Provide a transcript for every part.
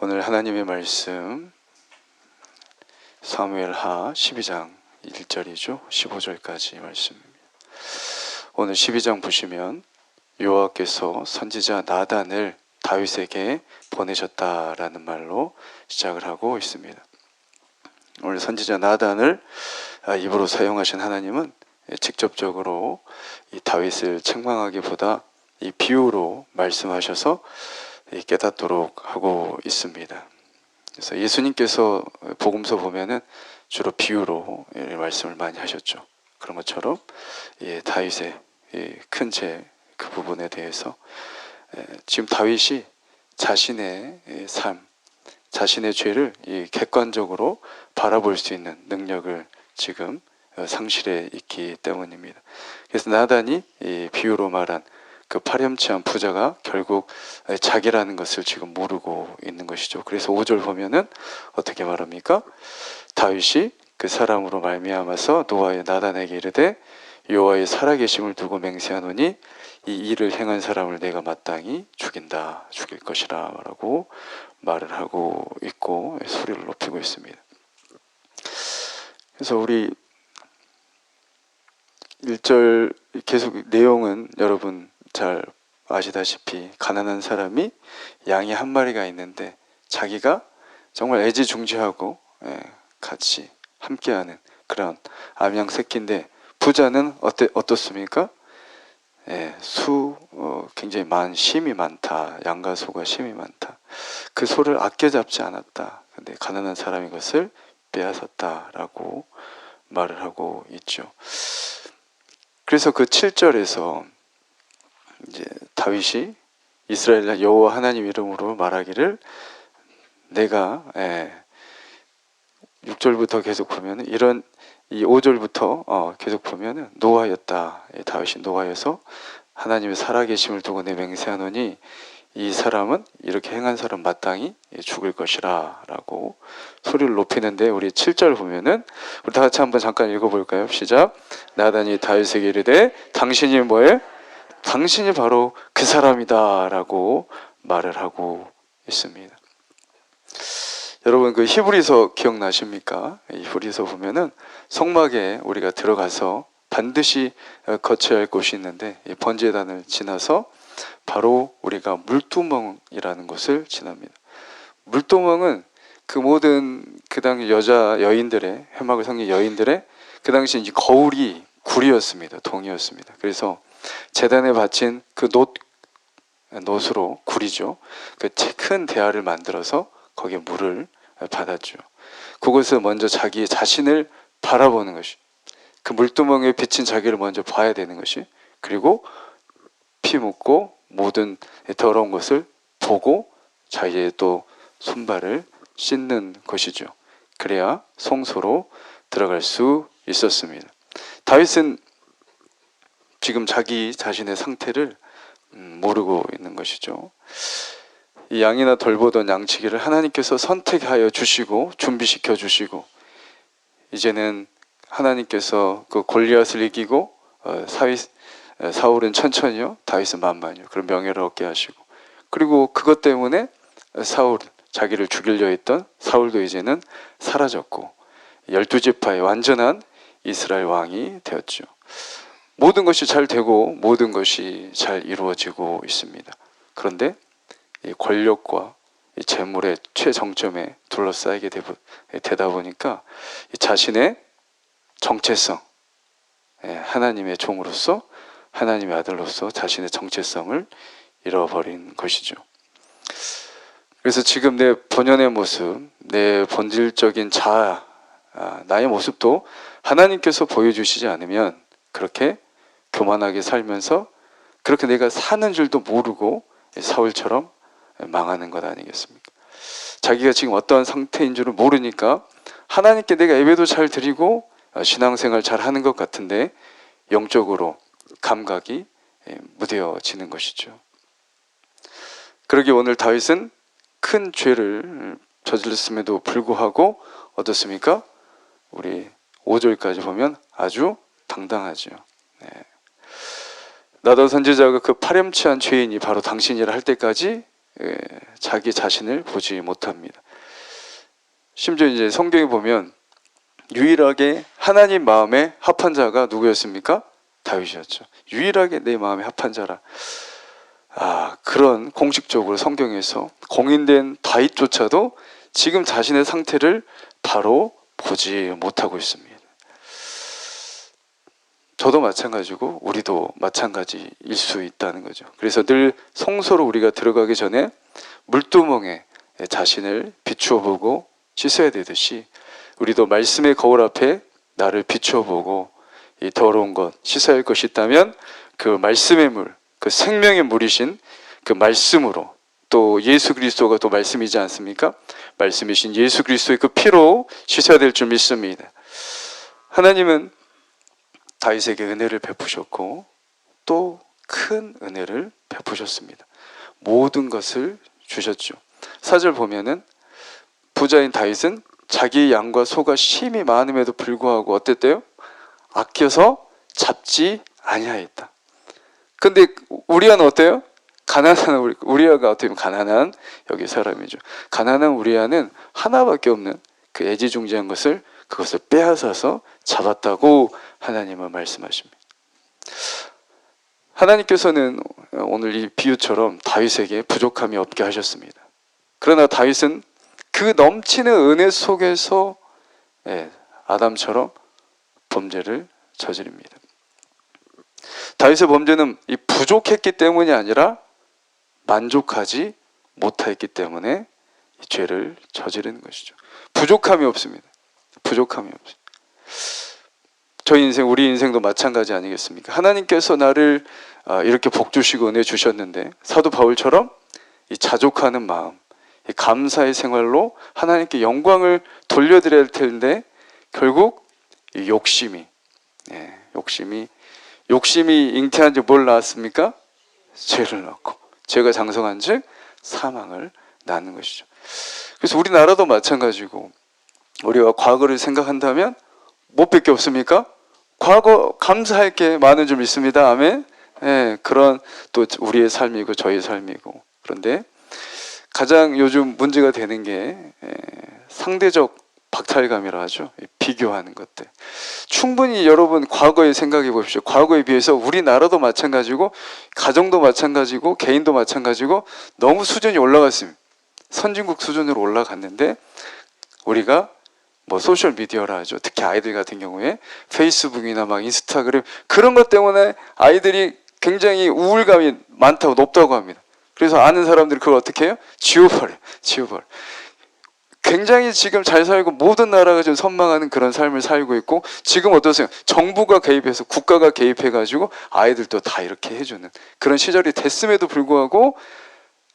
오늘 하나님의 말씀 사무엘하 12장 1절이죠. 15절까지 말씀입니다. 오늘 12장 보시면 여호와께서 선지자 나단을 다윗에게 보내셨다라는 말로 시작을 하고 있습니다. 오늘 선지자 나단을 입으로 사용하신 하나님은 직접적으로 이 다윗을 책망하기보다 이 비유로 말씀하셔서 깨닫도록 하고 있습니다. 그래서 예수님께서 복음서 보면은 주로 비유로 말씀을 많이 하셨죠. 그런 것처럼 다윗의 큰 죄 그 부분에 대해서 지금 다윗이 자신의 삶, 자신의 죄를 객관적으로 바라볼 수 있는 능력을 지금 상실해 있기 때문입니다. 그래서 나단이 비유로 말한 그 파렴치한 부자가 결국 자기라는 것을 지금 모르고 있는 것이죠. 그래서 5절 보면은 어떻게 말합니까? 다윗이 그 사람으로 말미암아서 노아의 나단에게 이르되 여호와의 살아계심을 두고 맹세하노니 이 일을 행한 사람을 내가 마땅히 죽일 것이라 라고 말을 하고 있고 소리를 높이고 있습니다. 그래서 우리 1절 계속 내용은 여러분 잘 아시다시피 가난한 사람이 양이 한 마리가 있는데 자기가 정말 애지중지하고 같이 함께하는 그런 암양 새끼인데 부자는 어떻습니까? 굉장히 심이 많다. 양과 소가 심이 많다. 그 소를 아껴 잡지 않았다. 근데 가난한 사람이 그것을 빼앗았다라고 말을 하고 있죠. 그래서 그 7절에서 이제 다윗이 이스라엘 여호와 하나님 이름으로 말하기를 내가 6절부터 계속 보면은 이런 이 5절부터 계속 보면은 노하였다. 다윗이 노하여서 하나님의 살아계심을 두고 내 맹세하노니 이 사람은 이렇게 행한 사람 마땅히 죽을 것이라 라고 소리를 높이는데 우리 7절 보면은 우리 다 같이 한번 잠깐 읽어볼까요? 시작. 나단이 다윗에게 이르되 당신이 뭐예요? 당신이 바로 그 사람이다 라고 말을 하고 있습니다. 여러분 그 히브리서 기억나십니까? 히브리서 보면은 성막에 우리가 들어가서 반드시 거쳐야 할 곳이 있는데 이 번제단을 지나서 바로 우리가 물두멍이라는 곳을 지납니다. 물두멍은 그 모든 그 당시 여인들의 회막을 섬긴 여인들의 그 당시 이제 거울이 굴이었습니다. 동이었습니다. 그래서 제단에 바친 그 놋으로 굴이죠. 그 큰 대야를 만들어서 거기에 물을 받았죠. 그곳에서 먼저 자기 자신을 바라보는 것이, 그 물두멍에 비친 자기를 먼저 봐야 되는 것이, 그리고 피 묻고 모든 더러운 것을 보고 자기의 또 손발을 씻는 것이죠. 그래야 성소로 들어갈 수 있었습니다. 다윗은 지금 자기 자신의 상태를 모르고 있는 것이죠. 이 양이나 돌보던 양치기를 하나님께서 선택하여 주시고 준비시켜 주시고 이제는 하나님께서 그 골리앗을 이기고 사울은 천천히요 다윗은 만만히요 그런 명예를 얻게 하시고 그리고 그것 때문에 자기를 죽이려 했던 사울도 이제는 사라졌고 12지파의 완전한 이스라엘 왕이 되었죠. 모든 것이 잘 되고 모든 것이 잘 이루어지고 있습니다. 그런데 이 권력과 이 재물의 최정점에 둘러싸이게 되다 보니까 자신의 정체성, 하나님의 종으로서 하나님의 아들로서 자신의 정체성을 잃어버린 것이죠. 그래서 지금 내 본연의 모습, 내 본질적인 자아, 나의 모습도 하나님께서 보여주시지 않으면 그렇게 교만하게 살면서 그렇게 내가 사는 줄도 모르고 사울처럼 망하는 것 아니겠습니까? 자기가 지금 어떠한 상태인 줄을 모르니까 하나님께 내가 예배도 잘 드리고 신앙생활 잘 하는 것 같은데 영적으로 감각이 무뎌지는 것이죠. 그러기에 오늘 다윗은 큰 죄를 저질렀음에도 불구하고 어떻습니까? 우리 5절까지 보면 아주 당당하죠. 나단 선지자가 그 파렴치한 죄인이 바로 당신이라 할 때까지 자기 자신을 보지 못합니다. 심지어 이제 성경에 보면 유일하게 하나님 마음에 합한 자가 누구였습니까? 다윗이었죠. 유일하게 내 마음에 합한 자라. 그런 공식적으로 성경에서 공인된 다윗조차도 지금 자신의 상태를 바로 보지 못하고 있습니다. 저도 마찬가지고 우리도 마찬가지일 수 있다는 거죠. 그래서 늘 성소로 우리가 들어가기 전에 물두멍에 자신을 비추어 보고 씻어야 되듯이 우리도 말씀의 거울 앞에 나를 비추어 보고 이 더러운 것, 씻어야 할 것이 있다면 그 말씀의 물, 그 생명의 물이신 그 말씀으로, 또 예수 그리스도가 또 말씀이지 않습니까? 말씀이신 예수 그리스도의 그 피로 씻어야 될 줄 믿습니다. 하나님은 다윗에게 은혜를 베푸셨고 또 큰 은혜를 베푸셨습니다. 모든 것을 주셨죠. 4절 보면은 부자인 다윗은 자기 양과 소가 심히 많음에도 불구하고 어땠대요? 아껴서 잡지 아니하였다. 근데 우리아는 어때요? 가난한 우리아가 어떻게 보면 가난한 여기 사람이죠. 가난한 우리아는 하나밖에 없는 그 애지중지한 것을 그것을 빼앗아서 잡았다고 하나님은 말씀하십니다. 하나님께서는 오늘 이 비유처럼 다윗에게 부족함이 없게 하셨습니다. 그러나 다윗은 그 넘치는 은혜 속에서 아담처럼 범죄를 저지릅니다. 다윗의 범죄는 이 부족했기 때문이 아니라 만족하지 못했기 때문에 이 죄를 저지르는 것이죠. 부족함이 없습니다. 부족함이 없습니다. 저희 인생, 우리 인생도 마찬가지 아니겠습니까? 하나님께서 나를 이렇게 복 주시고 은혜 주셨는데 사도 바울처럼 이 자족하는 마음, 이 감사의 생활로 하나님께 영광을 돌려드려야 할 텐데 결국 이 욕심이 잉태한 즉 뭘 낳았습니까? 죄를 낳고 죄가 장성한 즉 사망을 낳는 것이죠. 그래서 우리나라도 마찬가지고 우리가 과거를 생각한다면 뭣밖에 없습니까? 과거 감사할 게 많은 줄 믿습니다. 아멘. 그런 또 우리의 삶이고 저희의 삶이고, 그런데 가장 요즘 문제가 되는 게 상대적 박탈감이라 하죠. 비교하는 것들. 충분히 여러분 과거에 생각해 보십시오. 과거에 비해서 우리나라도 마찬가지고 가정도 마찬가지고 개인도 마찬가지고 너무 수준이 올라갔습니다. 선진국 수준으로 올라갔는데 우리가 소셜 미디어라 하죠. 특히 아이들 같은 경우에 페이스북이나 막 인스타그램 그런 것 때문에 아이들이 굉장히 우울감이 많다고 높다고 합니다. 그래서 아는 사람들이 그걸 어떻게 해요? 지워버려. 굉장히 지금 잘 살고 모든 나라가 지금 선망하는 그런 삶을 살고 있고, 지금 어떠세요? 정부가 개입해서 국가가 개입해가지고 아이들도 다 이렇게 해주는 그런 시절이 됐음에도 불구하고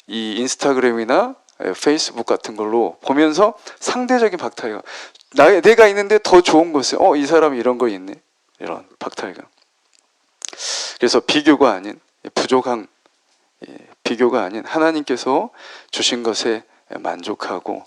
이 인스타그램이나 페이스북 같은 걸로 보면서 상대적인 박탈감, 내가 있는데 더 좋은 것을 이 사람이 이런 거 있네, 이런 박탈감. 그래서 비교가 아닌 부족한 비교가 아닌 하나님께서 주신 것에 만족하고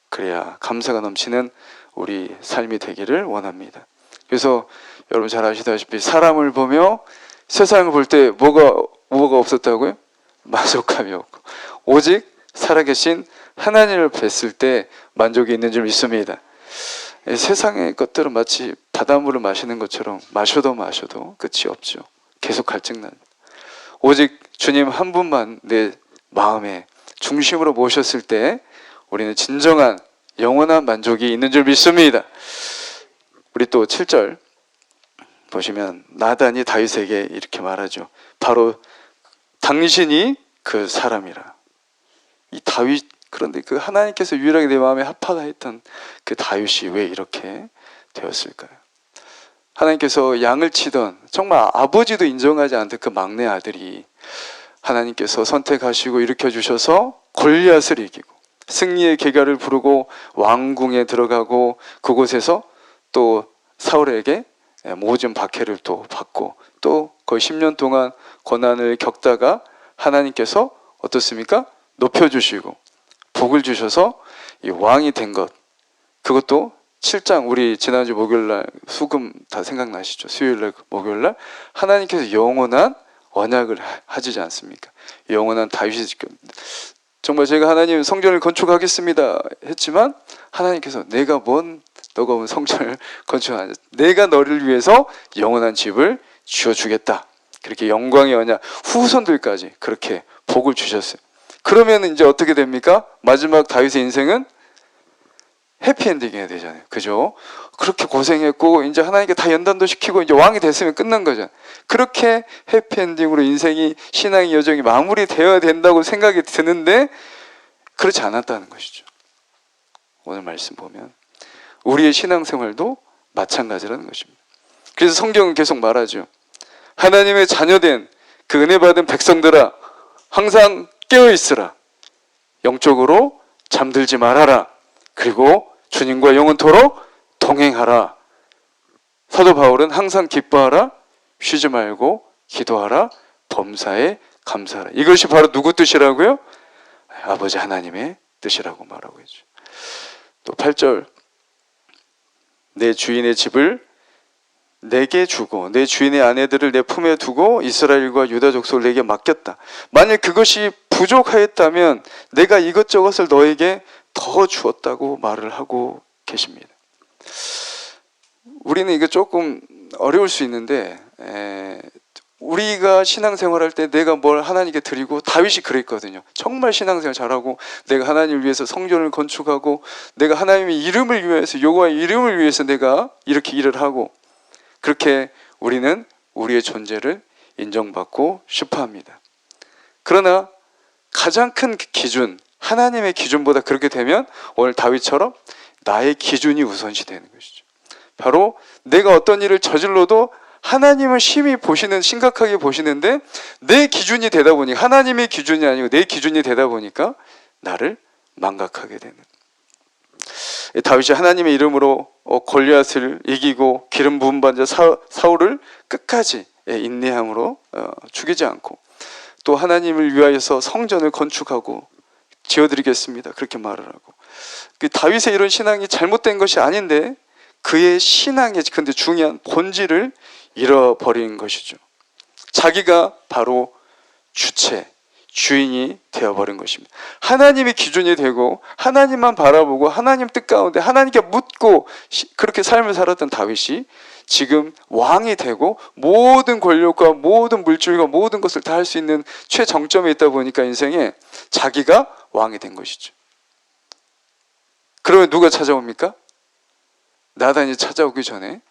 그래야 감사가 넘치는 우리 삶이 되기를 원합니다. 그래서 여러분 잘 아시다시피 사람을 보며 세상을 볼 때 뭐가 없었다고요? 만족감이 없고 오직 살아계신 하나님을 뵀을 때 만족이 있는 줄 믿습니다. 세상의 것들은 마치 바닷물을 마시는 것처럼 마셔도 끝이 없죠. 계속 갈증납니다. 오직 주님 한 분만 내 마음의 중심으로 모셨을 때 우리는 진정한 영원한 만족이 있는 줄 믿습니다. 우리 또 7절 보시면 나단이 다윗에게 이렇게 말하죠. 바로 당신이 그 사람이라. 이 다윗, 그런데 그 하나님께서 유일하게 내 마음에 합하다 했던 그 다윗이 왜 이렇게 되었을까요? 하나님께서 양을 치던 정말 아버지도 인정하지 않던 그 막내 아들이 하나님께서 선택하시고 일으켜주셔서 골리앗을 이기고 승리의 계가를 부르고 왕궁에 들어가고 그곳에서 또 사울에게 모진 박해를 또 받고 또 거의 10년 동안 고난을 겪다가 하나님께서 어떻습니까? 높여주시고 복을 주셔서 이 왕이 된 것, 그것도 7장 우리 지난주 목요일날 수금 다 생각나시죠? 수요일날 목요일날 하나님께서 영원한 언약을 하시지 않습니까? 영원한 다윗이 정말 제가 하나님 성전을 건축하겠습니다 했지만 하나님께서 너가 뭔 성전을 건축하냐, 내가 너를 위해서 영원한 집을 지어주겠다, 그렇게 영광의 언약 후손들까지 그렇게 복을 주셨어요. 그러면 이제 어떻게 됩니까? 마지막 다윗의 인생은 해피엔딩이 되잖아요. 그죠? 그렇게 고생했고 이제 하나님께 다 연단도 시키고 이제 왕이 됐으면 끝난 거잖아요. 그렇게 해피엔딩으로 인생이, 신앙의 여정이 마무리되어야 된다고 생각이 드는데 그렇지 않았다는 것이죠. 오늘 말씀 보면 우리의 신앙생활도 마찬가지라는 것입니다. 그래서 성경은 계속 말하죠. 하나님의 자녀된 그 은혜 받은 백성들아, 항상 깨어있으라. 영적으로 잠들지 말아라. 그리고 주님과 영원토록 동행하라. 사도 바울은 항상 기뻐하라, 쉬지 말고 기도하라, 범사에 감사하라. 이것이 바로 누구 뜻이라고요? 아버지 하나님의 뜻이라고 말하고 있죠. 또 8절, 내 주인의 집을 내게 주고 내 주인의 아내들을 내 품에 두고 이스라엘과 유다 족속을 내게 맡겼다. 만약 그것이 부족하였다면 내가 이것저것을 너에게 더 주었다고 말을 하고 계십니다. 우리는 이게 조금 어려울 수 있는데 우리가 신앙생활할 때 내가 뭘 하나님께 드리고, 다윗이 그랬거든요. 정말 신앙생활 잘하고 내가 하나님을 위해서 성전을 건축하고 내가 하나님의 이름을 위해서, 여호와의 이름을 위해서 내가 이렇게 일을 하고, 그렇게 우리는 우리의 존재를 인정받고 싶어합니다. 그러나 가장 큰 기준, 하나님의 기준보다 그렇게 되면 오늘 다윗처럼 나의 기준이 우선시 되는 것이죠. 바로 내가 어떤 일을 저질러도 하나님은 심히 보시는, 심각하게 보시는데 내 기준이 되다 보니, 하나님의 기준이 아니고 내 기준이 되다 보니까 나를 망각하게 되는. 다윗이 하나님의 이름으로 골리앗을 이기고 기름 부은 받은 사울을 끝까지 인내함으로 죽이지 않고, 또 하나님을 위하여서 성전을 건축하고 지어드리겠습니다, 그렇게 말을 하고. 다윗의 이런 신앙이 잘못된 것이 아닌데 그의 신앙의 근데 중요한 본질을 잃어버린 것이죠. 자기가 바로 주체, 주인이 되어버린 것입니다. 하나님이 기준이 되고 하나님만 바라보고 하나님 뜻 가운데 하나님께 묻고 그렇게 삶을 살았던 다윗이 지금 왕이 되고 모든 권력과 모든 물질과 모든 것을 다 할 수 있는 최정점에 있다 보니까 인생에 자기가 왕이 된 것이죠. 그러면 누가 찾아옵니까? 나단이 찾아오기 전에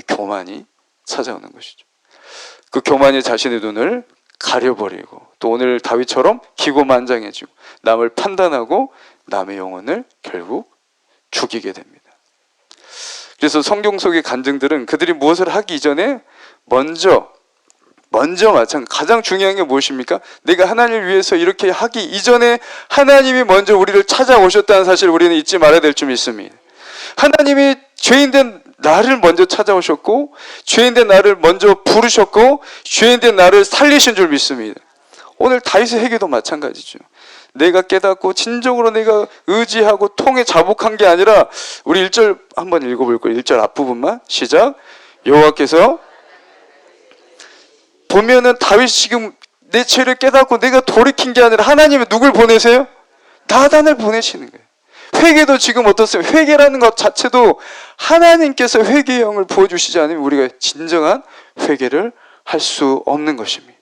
교만이 찾아오는 것이죠. 그 교만이 자신의 눈을 가려버리고, 또 오늘 다윗처럼 기고만장해지고 남을 판단하고 남의 영혼을 결국 죽이게 됩니다. 그래서 성경 속의 간증들은 그들이 무엇을 하기 이전에 먼저 가장 중요한 게 무엇입니까? 내가 하나님을 위해서 이렇게 하기 이전에 하나님이 먼저 우리를 찾아오셨다는 사실을 우리는 잊지 말아야 될 줄 믿습니다. 하나님이 죄인된 나를 먼저 찾아오셨고, 죄인된 나를 먼저 부르셨고, 죄인된 나를 살리신 줄 믿습니다. 오늘 다윗의 회개도 마찬가지죠. 내가 깨닫고 진정으로 내가 의지하고 통에 자복한 게 아니라, 우리 1절 한번 읽어볼 거예요. 1절 앞부분만 시작. 여호와께서 보면은 다윗이 지금 내 죄를 깨닫고 내가 돌이킨 게 아니라 하나님이 누굴 보내세요? 나단을 보내시는 거예요. 회개도 지금 어떻습니까? 회개라는 것 자체도 하나님께서 회개의 영을 부어주시지 않으면 우리가 진정한 회개를 할 수 없는 것입니다.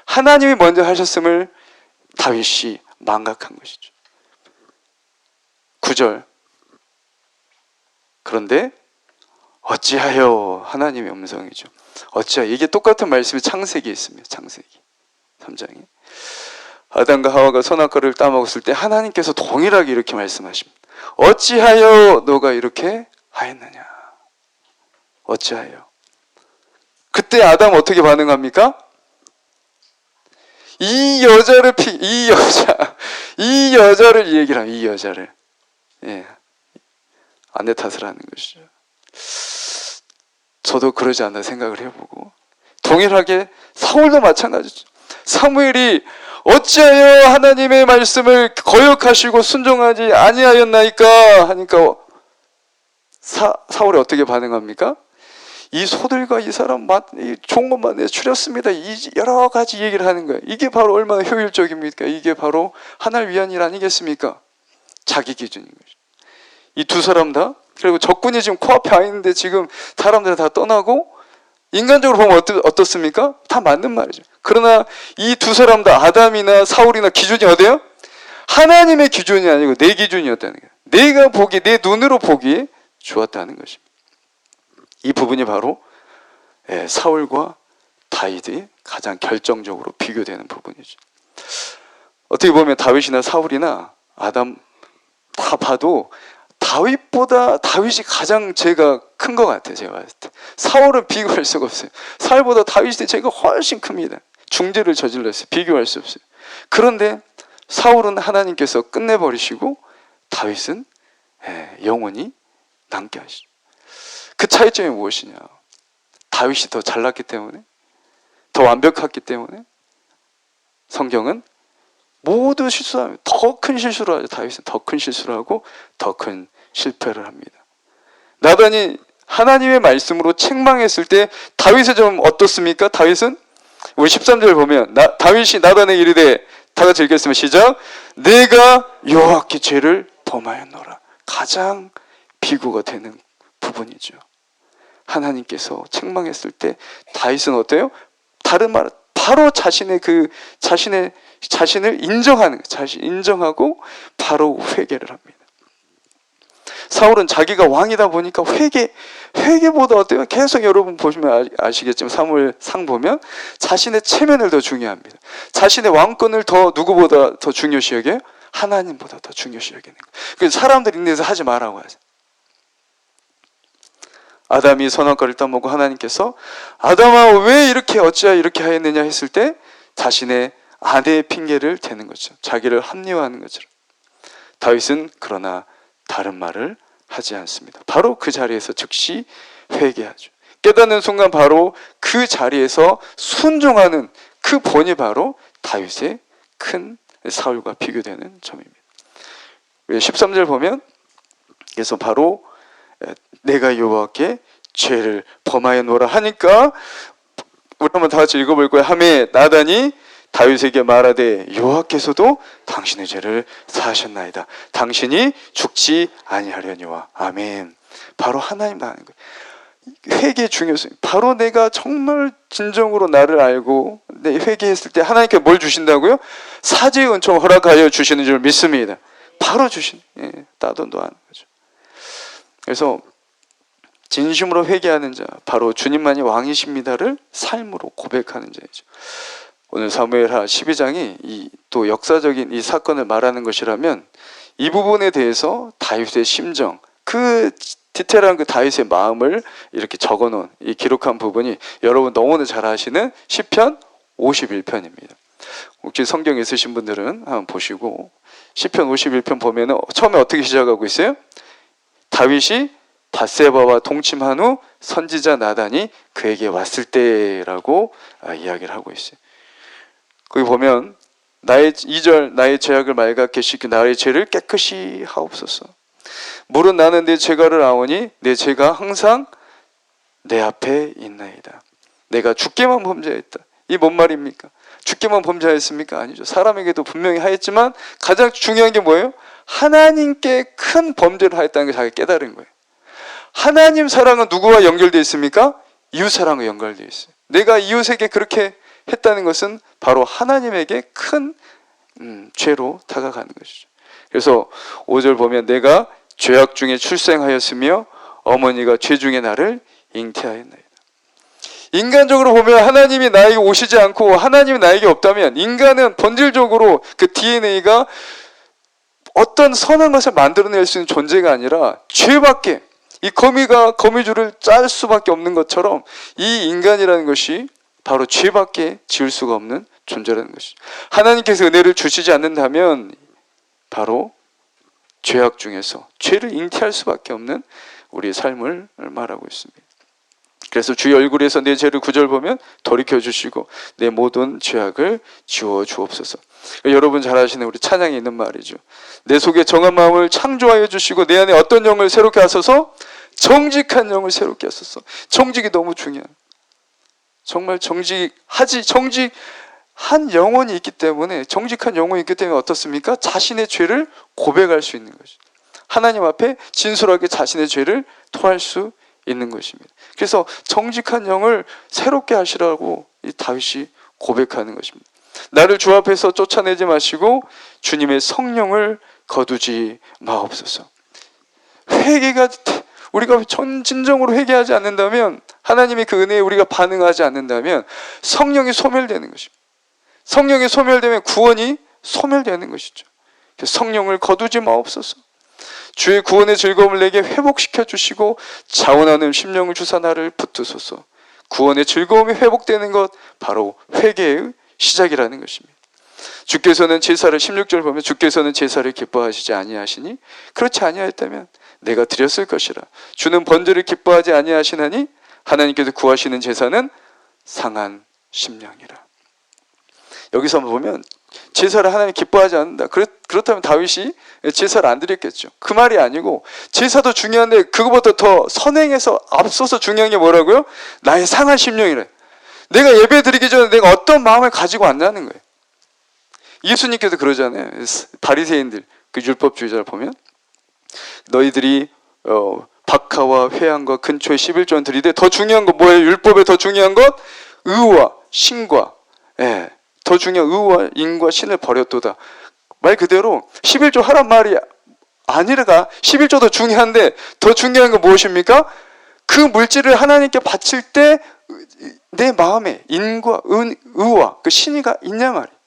하나님이 먼저 하셨음을 다윗이 망각한 것이죠. 9절. 그런데 어찌하여, 하나님의 음성이죠. 어찌하여, 이게 똑같은 말씀이 창세기에 있습니다. 창세기 3장에 아담과 하와가 선악과를 따먹었을 때 하나님께서 동일하게 이렇게 말씀하십니다. 어찌하여 너가 이렇게 하였느냐. 어찌하여. 그때 아담 어떻게 반응합니까? 이 여자를 얘기를 합니다. 이 여자를. 예. 아내 탓을 하는 것이죠. 저도 그러지 않나 생각을 해보고, 동일하게 사울도 마찬가지죠. 사무엘이 어찌하여 하나님의 말씀을 거역하시고 순종하지 아니하였나이까 하니까 사울이 어떻게 반응합니까? 이 소들과 이 사람 종업만 내 추렸습니다. 이 여러 가지 얘기를 하는 거예요. 이게 바로 얼마나 효율적입니까? 이게 바로 하나를 위한 일 아니겠습니까? 자기 기준인 거죠. 이 두 사람 다, 그리고 적군이 지금 코앞에 와 있는데 지금 사람들은 다 떠나고, 인간적으로 보면 어떻습니까? 다 맞는 말이죠. 그러나 이 두 사람 다, 아담이나 사울이나 기준이 어디예요? 하나님의 기준이 아니고 내 기준이었다는 거예요. 내가 보기, 내 눈으로 보기에 좋았다는 것입니다. 이 부분이 바로 사울과 다윗이 가장 결정적으로 비교되는 부분이죠. 어떻게 보면 다윗이나 사울이나 아담 다 봐도 다윗이 가장 죄가 큰 것 같아요. 제가 봤을 때 사울은 비교할 수가 없어요. 사울보다 다윗의 죄가 훨씬 큽니다. 중죄를 저질렀어요. 비교할 수 없어요. 그런데 사울은 하나님께서 끝내버리시고 다윗은 영원히 남게 하시죠. 그 차이점이 무엇이냐? 다윗이 더 잘났기 때문에, 더 완벽했기 때문에. 성경은 모두 실수하면 더 큰 실수를 하죠. 다윗은 더 큰 실수를 하고 더 큰 실패를 합니다. 나단이 하나님의 말씀으로 책망했을 때 다윗은 좀 어떻습니까? 다윗은 우리 13절 보면 다윗이 나단에게 이르되, 다 같이 읽겠습니다. 시작. 내가 여호와께 죄를 범하였노라. 가장 비교가 되는 부분이죠. 하나님께서 책망했을 때 다윗은 어때요? 다른 말, 바로 자신을 인정하는, 인정하고 바로 회개를 합니다. 사울은 자기가 왕이다 보니까 회개보다 어때요? 계속 여러분 보시면 아시겠지만 사무엘상 보면 자신의 체면을 더 중요합니다. 자신의 왕권을 더 누구보다 더 중요시 여겨요? 하나님보다 더 중요시 여기는 거예요. 그래서 사람들 인내해서 하지 말라고 하죠. 아담이 선악과를 따먹고 하나님께서 아담아 왜 이렇게 어찌하여 이렇게 하였느냐 했을 때 자신의 아내의 핑계를 대는 거죠. 자기를 합리화하는 것처럼. 다윗은 그러나 다른 말을 하지 않습니다. 바로 그 자리에서 즉시 회개하죠. 깨닫는 순간 바로 그 자리에서 순종하는 그 본이 바로 다윗의 큰 사울과 비교되는 점입니다. 13절 보면 그래서 바로 내가 여호와께 죄를 범하였노라 하니까 우리 한번 다 같이 읽어볼 거예요. 하매 나단이 다윗에게 말하되 여호와께서도 당신의 죄를 사하셨나이다. 당신이 죽지 아니하려니와. 아멘. 바로 하나님 나는 거예요. 회개의 중요성. 바로 내가 정말 진정으로 나를 알고 내 회개했을 때 하나님께 뭘 주신다고요? 사죄의 은총 허락하여 주시는 줄 믿습니다. 바로 주신, 따도 하는 거죠. 그래서 진심으로 회개하는 자, 바로 주님만이 왕이십니다를 삶으로 고백하는 자이죠. 오늘 사무엘하 12장이 또 역사적인 이 사건을 말하는 것이라면 이 부분에 대해서 다윗의 심정, 그 디테일한 그 다윗의 마음을 이렇게 적어놓은 이 기록한 부분이 여러분 너무나 잘 아시는 시편 51편입니다. 혹시 성경 있으신 분들은 한번 보시고 시편 51편 보면은 처음에 어떻게 시작하고 있어요? 다윗이 밧세바와 동침한 후 선지자 나단이 그에게 왔을 때라고 이야기를 하고 있어요. 거기 보면 나의 2절 나의 죄악을 맑게 씻기 나의 죄를 깨끗이 하옵소서. 물은 나는 내 죄가를 아오니 내 죄가 항상 내 앞에 있나이다. 내가 주께만 범죄했다. 이 뭔 말입니까? 주께만 범죄하였습니까? 아니죠. 사람에게도 분명히 하였지만 가장 중요한 게 뭐예요? 하나님께 큰 범죄를 하였다는 걸 자기가 깨달은 거예요. 하나님 사랑은 누구와 연결되어 있습니까? 이웃 사랑과 연결되어 있어요. 내가 이웃에게 그렇게 했다는 것은 바로 하나님에게 큰 죄로 다가가는 것이죠. 그래서 5절 보면 내가 죄악 중에 출생하였으며 어머니가 죄 중에 나를 잉태하였나이다. 인간적으로 보면 하나님이 나에게 오시지 않고 하나님이 나에게 없다면 인간은 본질적으로 그 DNA가 어떤 선한 것을 만들어낼 수 있는 존재가 아니라 죄밖에, 이 거미줄을 짤 수밖에 없는 것처럼 이 인간이라는 것이 바로 죄밖에 지을 수가 없는 존재라는 것이죠. 하나님께서 은혜를 주시지 않는다면 바로 죄악 중에서 죄를 잉태할 수밖에 없는 우리의 삶을 말하고 있습니다. 그래서 주의 얼굴에서 내 죄를 9절 보면 돌이켜 주시고 내 모든 죄악을 지워 주옵소서. 여러분 잘 아시는 우리 찬양에 있는 말이죠. 내 속에 정한 마음을 창조하여 주시고 내 안에 어떤 영을 새롭게 하소서? 정직한 영을 새롭게 하소서. 정직이 너무 중요해요. 정말 정직한 영혼이 있기 때문에, 정직한 영혼이 있기 때문에 어떻습니까? 자신의 죄를 고백할 수 있는 것이죠. 하나님 앞에 진솔하게 자신의 죄를 토할 수 있는 것입니다. 그래서 정직한 영을 새롭게 하시라고 이 다윗이 고백하는 것입니다. 나를 주 앞에서 쫓아내지 마시고 주님의 성령을 거두지 마옵소서. 회개가, 우리가 진정으로 회개하지 않는다면, 하나님의 그 은혜에 우리가 반응하지 않는다면 성령이 소멸되는 것입니다. 성령이 소멸되면 구원이 소멸되는 것이죠. 성령을 거두지 마옵소서. 주의 구원의 즐거움을 내게 회복시켜 주시고 자원하는 심령을 주사 나를 붙드소서. 구원의 즐거움이 회복되는 것, 바로 회개의 시작이라는 것입니다. 주께서는 제사를, 16절 보면 주께서는 제사를 기뻐하시지 아니하시니 그렇지 아니하였다면 내가 드렸을 것이라. 주는 번제를 기뻐하지 아니하시나니 하나님께서 구하시는 제사는 상한 심령이라. 여기서 보면 제사를 하나님 기뻐하지 않는다. 그렇다면 다윗이 제사를 안 드렸겠죠. 그 말이 아니고, 제사도 중요한데 그거보다 더 선행해서 앞서서 중요한 게 뭐라고요? 나의 상한 심령이래. 내가 예배 드리기 전에 내가 어떤 마음을 가지고 왔냐는 거예요. 예수님께서 그러잖아요. 바리새인들, 그 율법주의자를 보면 너희들이 박하와 회향과 근초의 11조는 드리되 더 중요한 건 뭐예요? 율법에 더 중요한 것? 의와 신과, 더 중요한 의와 인과 신을 버렸도다. 말 그대로 11조 하란 말이 아니라, 11조도 중요한데 더 중요한 건 무엇입니까? 그 물질을 하나님께 바칠 때 내 마음에 인과 의와 그 신의가 있냐 말이에요.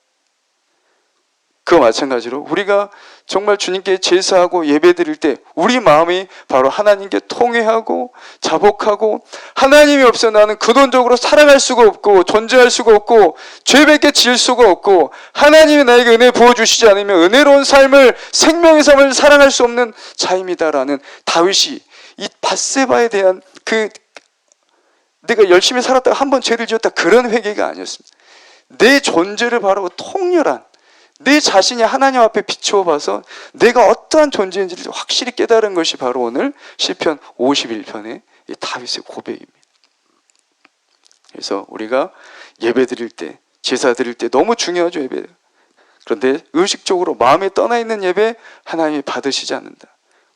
그와 마찬가지로 우리가 정말 주님께 제사하고 예배 드릴 때 우리 마음이 바로 하나님께 통회하고 자복하고, 하나님이 없어 나는 근원적으로 살아갈 수가 없고 존재할 수가 없고 죄밖에 지을 수가 없고, 하나님이 나에게 은혜 부어주시지 않으면 은혜로운 삶을, 생명의 삶을 살아갈 수 없는 자입니다라는 다윗이 이 밧세바에 대한 내가 열심히 살았다가 한번 죄를 지었다, 그런 회개가 아니었습니다. 내 존재를 바라고 통렬한, 내 자신이 하나님 앞에 비추어 봐서 내가 어떠한 존재인지를 확실히 깨달은 것이 바로 오늘 시편 51편의 다윗의 고백입니다. 그래서 우리가 예배 드릴 때, 제사 드릴 때 너무 중요하죠, 예배. 그런데 의식적으로 마음에 떠나 있는 예배 하나님이 받으시지 않는다.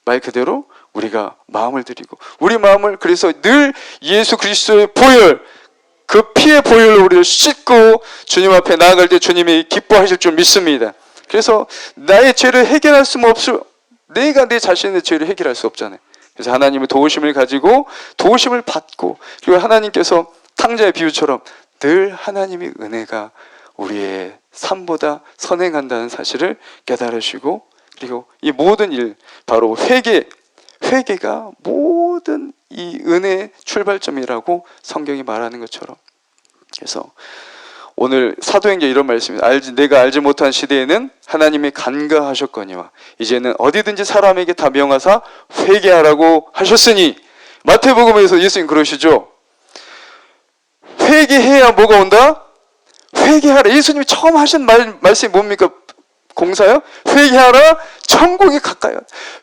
말 그대로 우리가 마음을 드리고, 우리 마음을 그래서 늘 예수 그리스도의 보혈, 그 피의 보혈로 우리를 씻고 주님 앞에 나아갈 때 주님이 기뻐하실 줄 믿습니다. 그래서 나의 죄를 해결할 수 없을, 내가 내 자신의 죄를 해결할 수 없잖아요. 그래서 하나님의 도우심을 가지고 도우심을 받고, 그리고 하나님께서 탕자의 비유처럼 늘 하나님의 은혜가 우리의 삶보다 선행한다는 사실을 깨달으시고, 그리고 이 모든 일, 바로 회개가 모든 이 은혜의 출발점이라고 성경이 말하는 것처럼. 그래서 오늘 사도행전 이런 말씀입니다. 내가 알지 못한 시대에는 하나님이 간과하셨거니와 이제는 어디든지 사람에게 다 명하사 회개하라고 하셨으니. 마태복음에서 예수님 그러시죠. 회개해야 뭐가 온다? 회개하라. 예수님이 처음 하신 말씀이 뭡니까? 공사요? 회개하라, 천국이 가까이.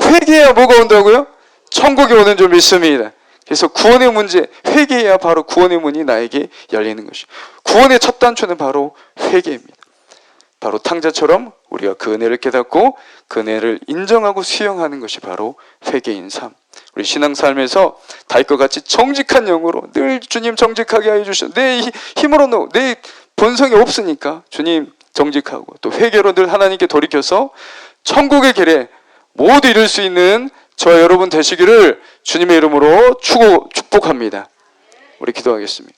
회개해야 뭐가 온다고요? 천국이 오는 줄 믿습니다. 그래서 구원의 문제, 회개해야 바로 구원의 문이 나에게 열리는 것이. 구원의 첫 단추는 바로 회개입니다. 바로 탕자처럼 우리가 그 은혜를 깨닫고 그 은혜를 인정하고 수용하는 것이 바로 회개인 삶. 우리 신앙삶에서 다윗과 같이 정직한 영으로 늘 주님 정직하게 하여 주시오. 내 힘으로는 내 본성이 없으니까 주님 정직하고, 또 회개로 늘 하나님께 돌이켜서 천국의 길에 모두 이룰 수 있는 저와 여러분 되시기를 주님의 이름으로 축복합니다. 우리 기도하겠습니다.